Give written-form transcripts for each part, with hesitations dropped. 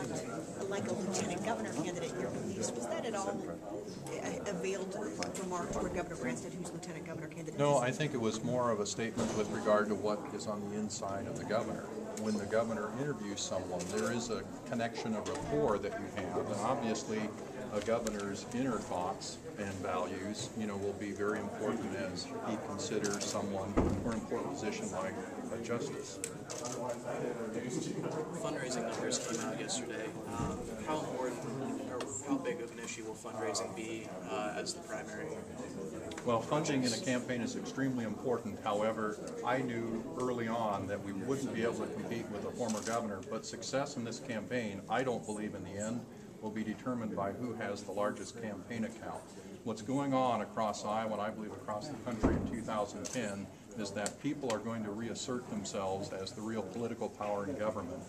elect like a lieutenant governor candidate in your beliefs. Was that at all a veiled remark toward Governor Branstad, who's lieutenant governor candidate? No, I think it was more of a statement with regard to what is on the inside of the governor. When the governor interviews someone, there is a connection, a rapport that you have, and obviously a governor's inner thoughts and values, will be very important as he considers someone for an important position like a justice. Fundraising numbers came out yesterday. How important or how big of an issue will fundraising be as the primary? Well, funding in a campaign is extremely important. However, I knew early on that we wouldn't be able to compete with a former governor, but success in this campaign, I don't believe in the end, will be determined by who has the largest campaign account. What's going on across Iowa, and I believe across the country in 2010, is that people are going to reassert themselves as the real political power in government.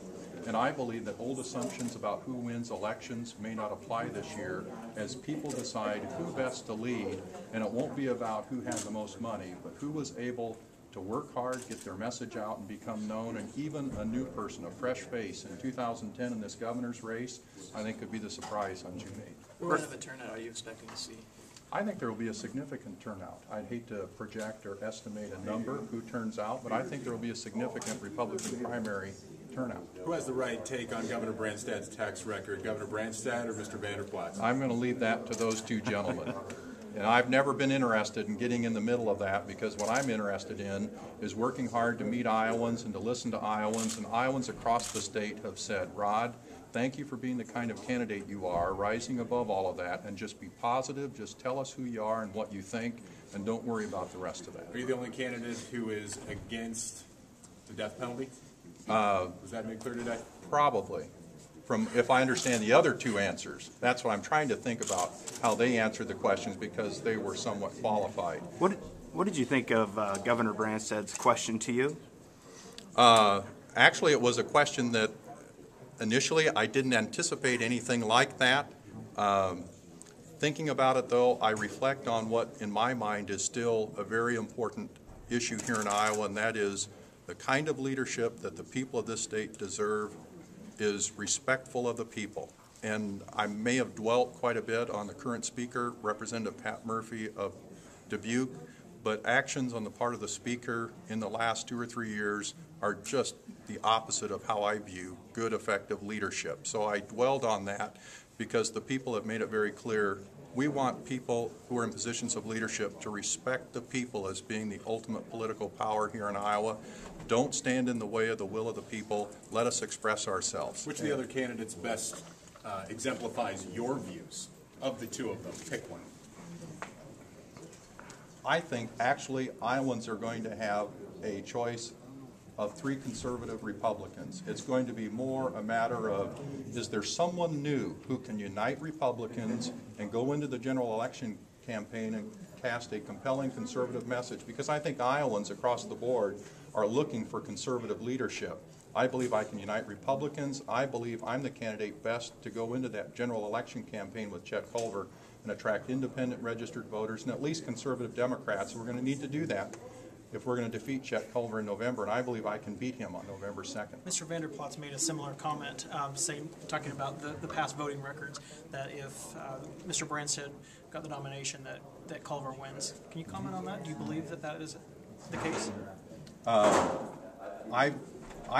And I believe that old assumptions about who wins elections may not apply this year as people decide who best to lead, and it won't be about who had the most money, but who was able to work hard, get their message out, and become known. And even a new person, a fresh face in 2010 in this governor's race, I think could be the surprise on June 8th. What kind of a turnout are you expecting to see? I think there will be a significant turnout. I'd hate to project or estimate a number who turns out, but I think there will be a significant Republican primary turnout. Who has the right take on Governor Branstad's tax record, Governor Branstad or Mr. Vanderplat? I'm going to leave that to those two gentlemen. And I've never been interested in getting in the middle of that, because what I'm interested in is working hard to meet Iowans and to listen to Iowans. And Iowans across the state have said, Rod, thank you for being the kind of candidate you are, rising above all of that, and just be positive, just tell us who you are and what you think, and don't worry about the rest of that. Are you the only candidate who is against the death penalty? Was that made clear today? Probably. From, if I understand the other two answers. That's what I'm trying to think about, how they answered the questions, because they were somewhat qualified. What did you think of Governor Branstad's question to you? Actually, it was a question that initially I didn't anticipate anything like that. Thinking about it, though, I reflect on what, in my mind, is still a very important issue here in Iowa, and that is the kind of leadership that the people of this state deserve is respectful of the people. And I may have dwelt quite a bit on the current speaker, Representative Pat Murphy of Dubuque, but actions on the part of the speaker in the last 2 or 3 years are just the opposite of how I view good, effective leadership. So I dwelled on that because the people have made it very clear we want people who are in positions of leadership to respect the people as being the ultimate political power here in Iowa. Don't stand in the way of the will of the people. Let us express ourselves. Which of the other candidates best exemplifies your views of the two of them? Pick one. I think actually Iowans are going to have a choice of 3 conservative Republicans. It's going to be more a matter of, is there someone new who can unite Republicans and go into the general election campaign and cast a compelling conservative message? Because I think Iowans across the board are looking for conservative leadership. I believe I can unite Republicans. I believe I'm the candidate best to go into that general election campaign with Chet Culver and attract independent registered voters and at least conservative Democrats. We're going to need to do that if we're going to defeat Chet Culver in November, and I believe I can beat him on November 2nd. Mr. Vanderplat's made a similar comment, talking about the past voting records, that if Mr. Branstad got the nomination, that Culver wins. Can you comment on that? Do you believe that is the case? I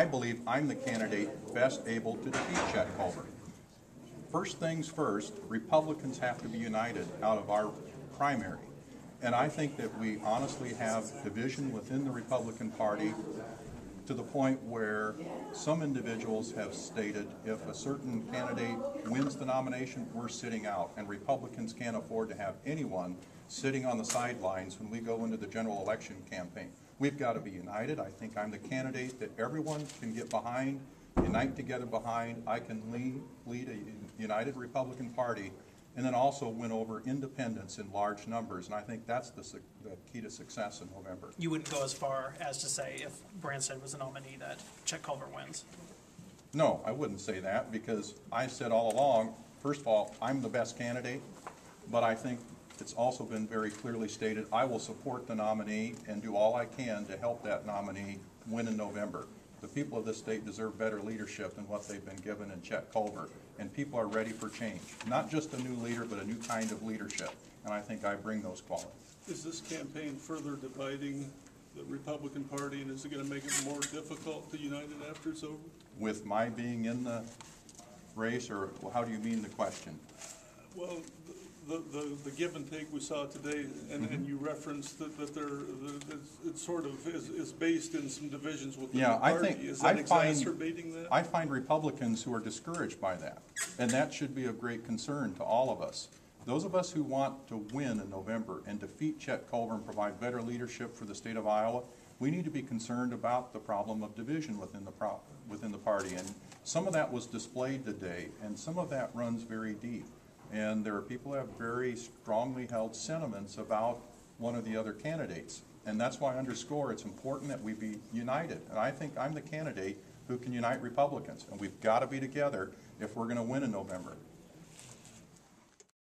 believe I'm the candidate best able to defeat Chet Culver. First things first, Republicans have to be united out of our primary. And I think that we honestly have division within the Republican Party to the point where some individuals have stated if a certain candidate wins the nomination, we're sitting out. And Republicans can't afford to have anyone sitting on the sidelines when we go into the general election campaign. We've got to be united. I think I'm the candidate that everyone can get behind, unite together behind. I can lead a united Republican Party and then also win over independents in large numbers. And I think that's the key to success in November. You wouldn't go as far as to say if Branstad was the nominee that Chet Culver wins? No, I wouldn't say that, because I said all along, first of all, I'm the best candidate, but I think it's also been very clearly stated I will support the nominee and do all I can to help that nominee win in November. The people of this state deserve better leadership than what they've been given in Chet Culver, and people are ready for change. Not just a new leader, but a new kind of leadership, and I think I bring those qualities. Is this campaign further dividing the Republican Party, and is it going to make it more difficult to unite it after it's over? With my being in the race, or how do you mean the question? Well, the give and take we saw today, and you referenced that it sort of is based in some divisions within the party. Is that exacerbating that? I find Republicans who are discouraged by that, and that should be of great concern to all of us. Those of us who want to win in November and defeat Chet Culver and provide better leadership for the state of Iowa, we need to be concerned about the problem of division within the party. And some of that was displayed today, and some of that runs very deep. And there are people who have very strongly held sentiments about one of the other candidates. And that's why I underscore it's important that we be united. And I think I'm the candidate who can unite Republicans. And we've got to be together if we're going to win in November.